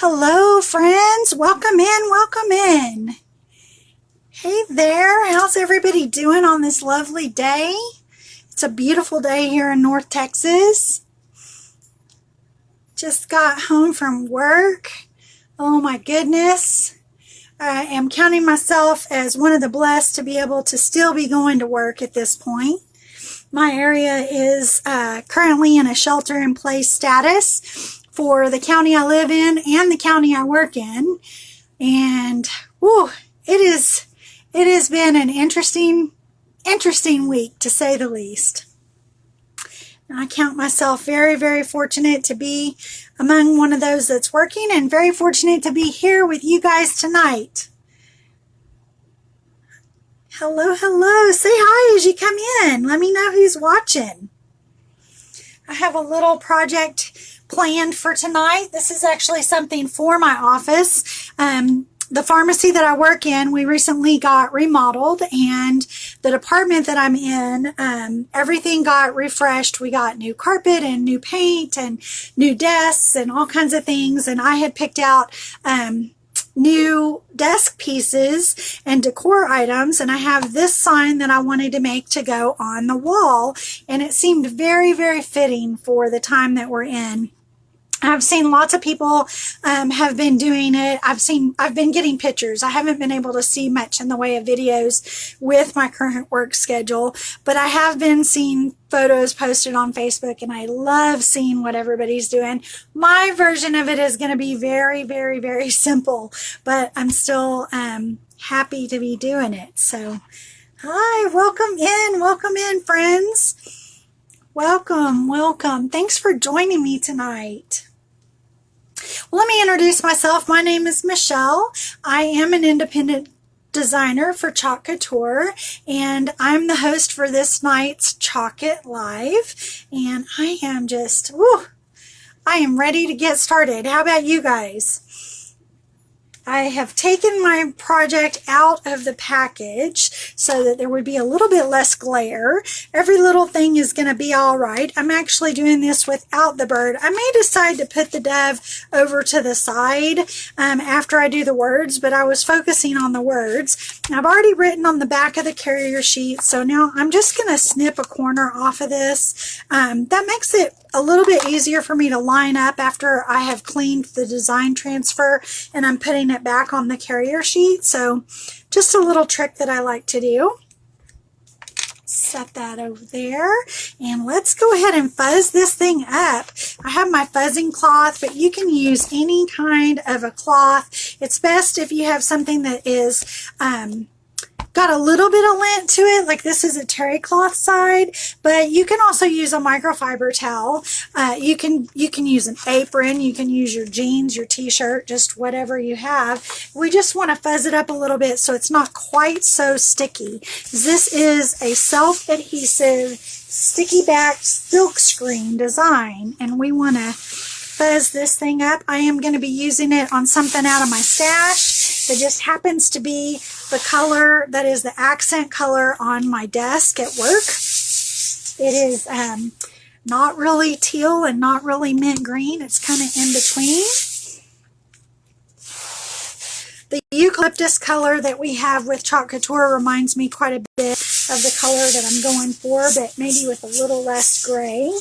Hello, friends. Welcome in. Welcome in. Hey there. How's everybody doing on this lovely day? It's a beautiful day here in North Texas. Just got home from work. Oh my goodness. I am counting myself as one of the blessed to be able to still be going to work at this point. My area is currently in a shelter-in-place status for the county I live in and the county I work in. And whew, it has been an interesting week, to say the least. I count myself very, very fortunate to be among one of those that's working, and very fortunate to be here with you guys tonight. Hello, hello. Say hi as you come in. Let me know who's watching. I have a little project planned for tonight. This is actually something for my office. The pharmacy that I work in, we recently got remodeled, and the department that I'm in, everything got refreshed. We got new carpet and new paint and new desks and all kinds of things, and I had picked out new desk pieces and decor items, and I have this sign that I wanted to make to go on the wall, and it seemed very, very fitting for the time that we're in. I've seen lots of people have been doing it. I've been getting pictures. I haven't been able to see much in the way of videos with my current work schedule, but I have been seeing photos posted on Facebook, and I love seeing what everybody's doing. My version of it is going to be very, very, very simple, but I'm still happy to be doing it. So, hi, welcome in, friends. Welcome, welcome. Thanks for joining me tonight. Well, let me introduce myself. My name is Michelle. I am an independent designer for Couture, and I'm the host for this night's Chalk It Live. And I am just, I am ready to get started. How about you guys? I have taken my project out of the package so that there would be a little bit less glare. Every little thing is going to be all right. I'm actually doing this without the bird. I may decide to put the dove over to the side after I do the words, but I was focusing on the words. I've already written on the back of the carrier sheet, so now I'm just going to snip a corner off of this. That makes it a little bit easier for me to line up after I have cleaned the design transfer and I'm putting it back on the carrier sheet. So just a little trick that I like to do. Set that over there, and let's go ahead and fuzz this thing up. I have my fuzzing cloth, but you can use any kind of a cloth. It's best if you have something that is got a little bit of lint to it, like this is a terry cloth side, but you can also use a microfiber towel. You can use an apron, you can use your jeans, your t-shirt, just whatever you have. We just want to fuzz it up a little bit so it's not quite so sticky. This is a self-adhesive, sticky back silk screen design, and we want to fuzz this thing up. I am going to be using it on something out of my stash that just happens to be the color that is the accent color on my desk at work. It is not really teal and not really mint green. It's kind of in between. The eucalyptus color that we have with Couture reminds me quite a bit of the color that I'm going for, but maybe with a little less gray.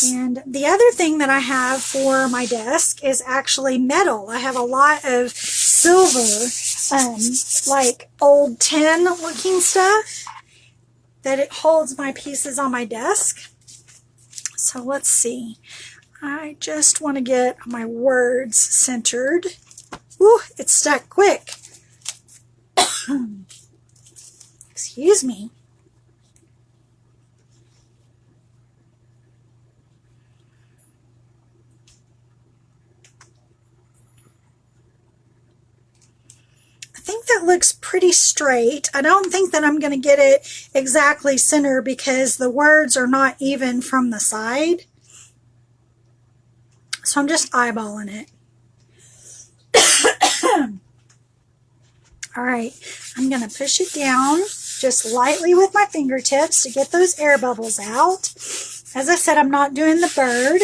And the other thing that I have for my desk is actually metal. I have a lot of silver, like old tin looking stuff that it holds my pieces on my desk. So let's see. I just want to get my words centered. Ooh, it stuck quick. Excuse me. I think that looks pretty straight. I don't think that I'm going to get it exactly center because the words are not even from the side. So I'm just eyeballing it. All right, I'm going to push it down just lightly with my fingertips to get those air bubbles out. As I said, I'm not doing the bird.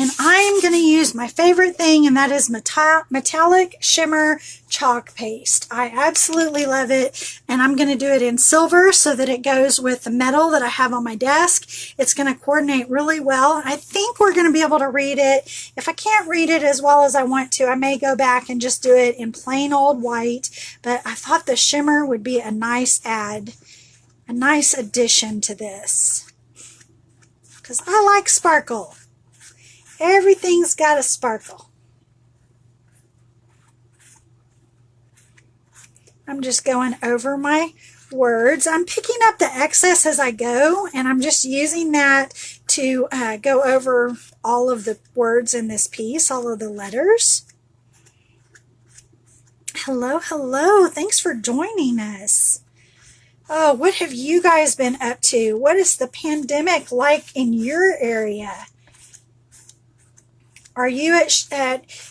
And I'm going to use my favorite thing, and that is metallic shimmer chalk paste. I absolutely love it, and I'm going to do it in silver so that it goes with the metal that I have on my desk. It's going to coordinate really well. I think we're going to be able to read it. If I can't read it as well as I want to, I may go back and just do it in plain old white, but I thought the shimmer would be a nice add, a nice addition to this, because I like sparkle. Everything's got a sparkle. I'm just going over my words. I'm picking up the excess as I go, and I'm just using that to go over all of the words in this piece, all of the letters. Hello, hello. Thanks for joining us. Oh, what have you guys been up to? What is the pandemic like in your area? Are you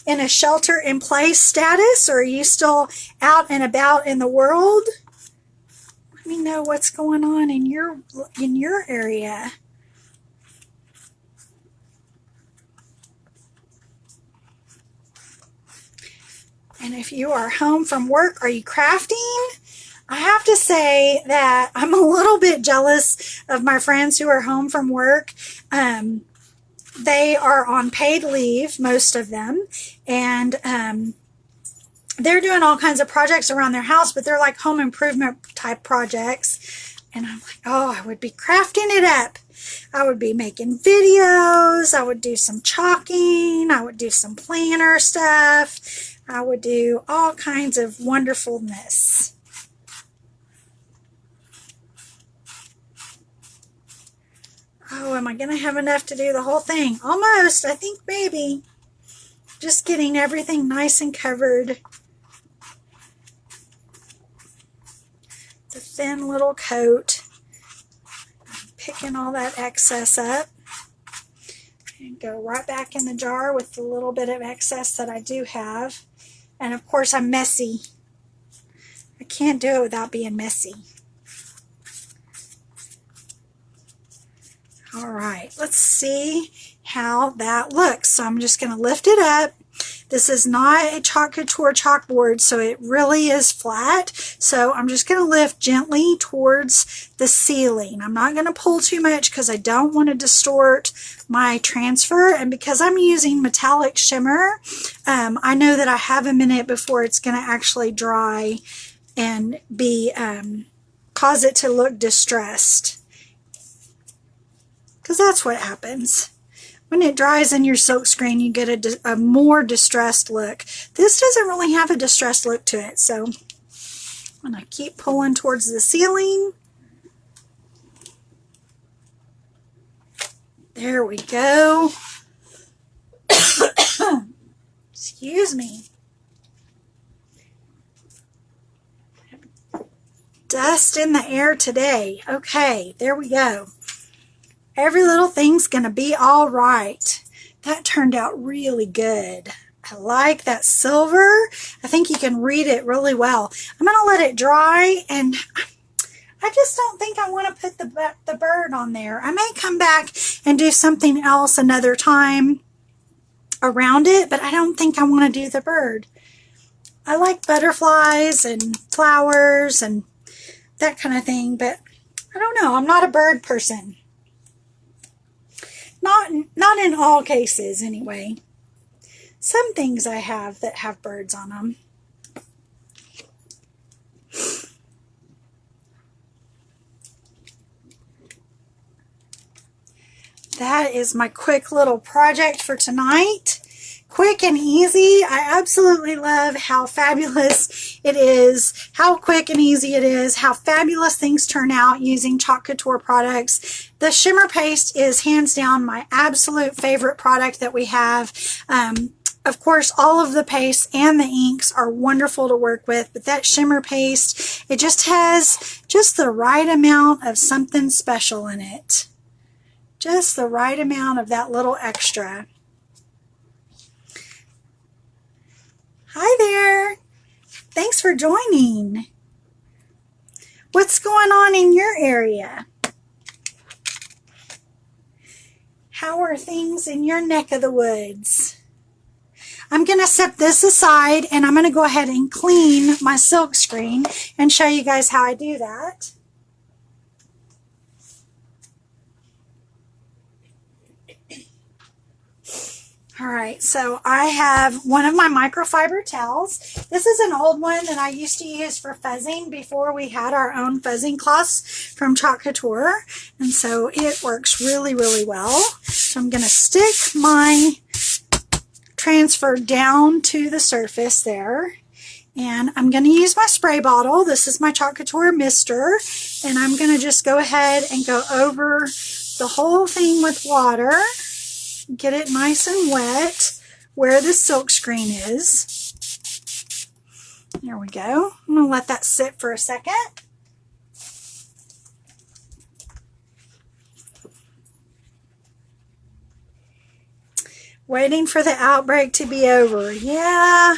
in a shelter-in-place status, or are you still out and about in the world? Let me know what's going on in your area. And if you are home from work, are you crafting? I have to say that I'm a little bit jealous of my friends who are home from work. They are on paid leave, most of them, and they're doing all kinds of projects around their house, but they're like home improvement type projects. And I'm like, oh, I would be crafting it up. I would be making videos. I would do some chalking. I would do some planner stuff. I would do all kinds of wonderfulness. Oh, am I going to have enough to do the whole thing? Almost. I think maybe. Just getting everything nice and covered. The thin little coat. I'm picking all that excess up. And go right back in the jar with the little bit of excess that I do have. And of course, I'm messy. I can't do it without being messy. All right, let's see how that looks. So I'm just going to lift it up. This is not a Couture chalkboard, so it really is flat. So I'm just going to lift gently towards the ceiling. I'm not going to pull too much because I don't want to distort my transfer. And because I'm using metallic shimmer, I know that I have a minute before it's going to actually dry and be cause it to look distressed. Because that's what happens. When it dries in your silk screen, you get a more distressed look. This doesn't really have a distressed look to it, so I'm going to keep pulling towards the ceiling. There we go. Excuse me. Dust in the air today. Okay, there we go. Every little thing's going to be all right. That turned out really good. I like that silver. I think you can read it really well. I'm going to let it dry, and I just don't think I want to put the bird on there. I may come back and do something else another time around it, but I don't think I want to do the bird. I like butterflies and flowers and that kind of thing, but I don't know. I'm not a bird person. Not in all cases, anyway. Some things I have that have birds on them. That is my quick little project for tonight. Quick and easy. I absolutely love how fabulous it is, how quick and easy it is, how fabulous things turn out using Couture products. The shimmer paste is hands down my absolute favorite product that we have. Of course, all of the pastes and the inks are wonderful to work with, but that shimmer paste, it just has just the right amount of something special in it. Just the right amount of that little extra. Hi there. Thanks for joining. What's going on in your area? How are things in your neck of the woods? I'm going to set this aside and I'm going to go ahead and clean my silk screen and show you guys how I do that. All right, so I have one of my microfiber towels. This is an old one that I used to use for fuzzing before we had our own fuzzing cloths from Couture. And so it works really, really well. So I'm going to stick my transfer down to the surface there. And I'm going to use my spray bottle. This is my Couture Mister. And I'm going to just go ahead and go over the whole thing with water. Get it nice and wet where the silk screen is. There we go. I'm going to let that sit for a second. Waiting for the outbreak to be over. Yeah,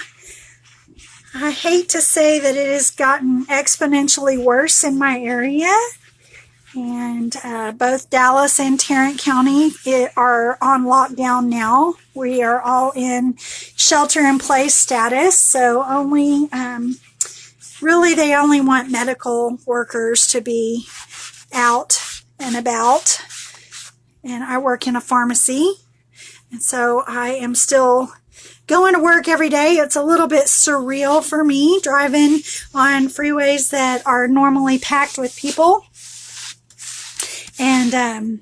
I hate to say that it has gotten exponentially worse in my area. And both Dallas and Tarrant County are on lockdown now. We are all in shelter-in-place status, so only really they only want medical workers to be out and about. And I work in a pharmacy, and so I am still going to work every day. It's a little bit surreal for me driving on freeways that are normally packed with people. And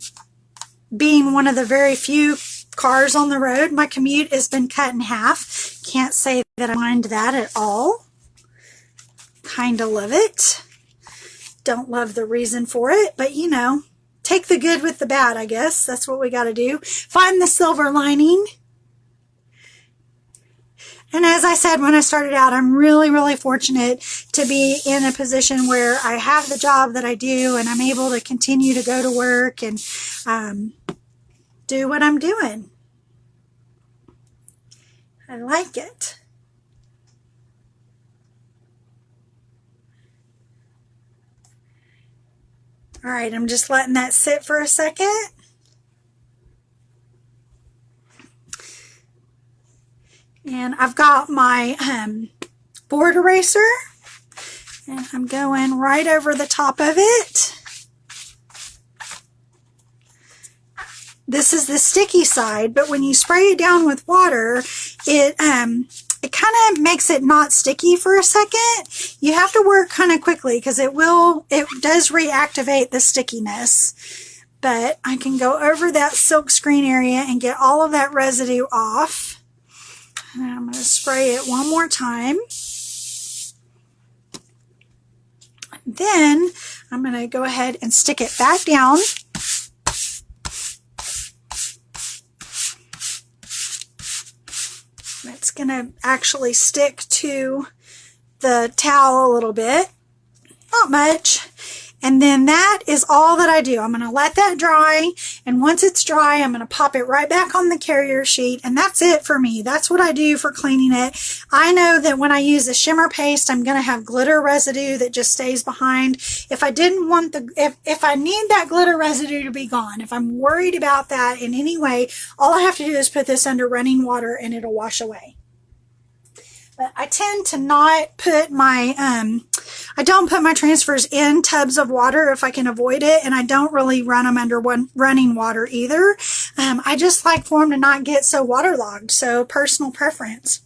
being one of the very few cars on the road, my commute has been cut in half. Can't say that I mind that at all. Kind of love it. Don't love the reason for it, but you know, take the good with the bad, I guess. That's what we got to do. Find the silver lining. And as I said when I started out, I'm really, really fortunate to be in a position where I have the job that I do and I'm able to continue to go to work and do what I'm doing. I like it. All right, I'm just letting that sit for a second. And I've got my board eraser, and I'm going right over the top of it. This is the sticky side, but when you spray it down with water, it kind of makes it not sticky for a second. You have to work kind of quickly because it does reactivate the stickiness. But I can go over that silk screen area and get all of that residue off. And I'm going to spray it one more time. Then I'm going to go ahead and stick it back down. It's going to actually stick to the towel a little bit. Not much. And then that is all that I do. I'm going to let that dry, and once it's dry, I'm going to pop it right back on the carrier sheet, and that's it for me. That's what I do for cleaning it. I know that when I use a shimmer paste, I'm going to have glitter residue that just stays behind. If I didn't want if I need that glitter residue to be gone, if I'm worried about that in any way, all I have to do is put this under running water and it'll wash away. But I tend to not put my, I don't put my transfers in tubs of water if I can avoid it, and I don't really run them under running water either. I just like for them to not get so waterlogged, so personal preference.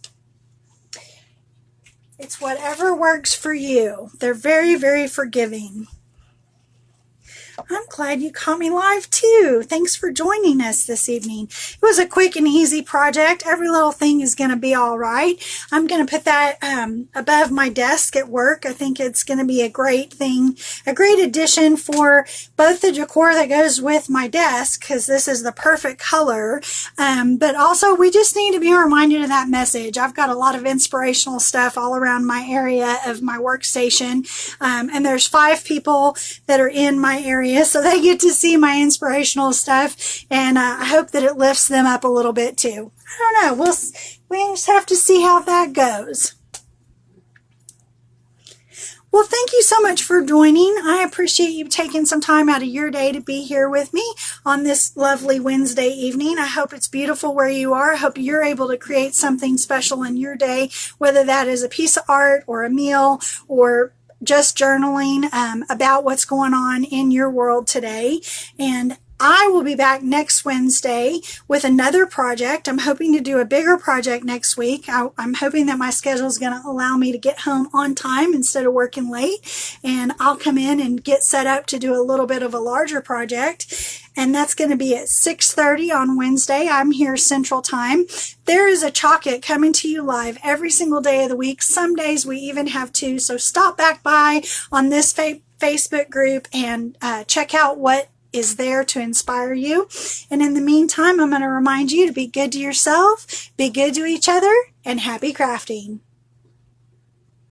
It's whatever works for you. They're very, very forgiving. I'm glad you caught me live too. Thanks for joining us this evening. It was a quick and easy project. Every little thing is going to be all right. I'm going to put that above my desk at work. I think it's going to be a great thing, a great addition for both the decor that goes with my desk, because this is the perfect color, but also we just need to be reminded of that message. I've got a lot of inspirational stuff all around my area of my workstation, and there's 5 people that are in my area, so they get to see my inspirational stuff, and I hope that it lifts them up a little bit too. I don't know. We just have to see how that goes. Well, thank you so much for joining. I appreciate you taking some time out of your day to be here with me. on this lovely Wednesday evening. I hope it's beautiful where you are. I hope you're able to create something special in your day, whether that is a piece of art or a meal or just journaling about what's going on in your world today. And I will be back next Wednesday with another project. I'm hoping to do a bigger project next week. I'm hoping that my schedule is going to allow me to get home on time instead of working late. And I'll come in and get set up to do a little bit of a larger project. And that's going to be at 6:30 on Wednesday. I'm here Central Time. There is a Chalk-It coming to you live every single day of the week. Some days we even have two. So stop back by on this Facebook group and check out what is there to inspire you. And in the meantime, I'm going to remind you to be good to yourself, be good to each other, and happy crafting.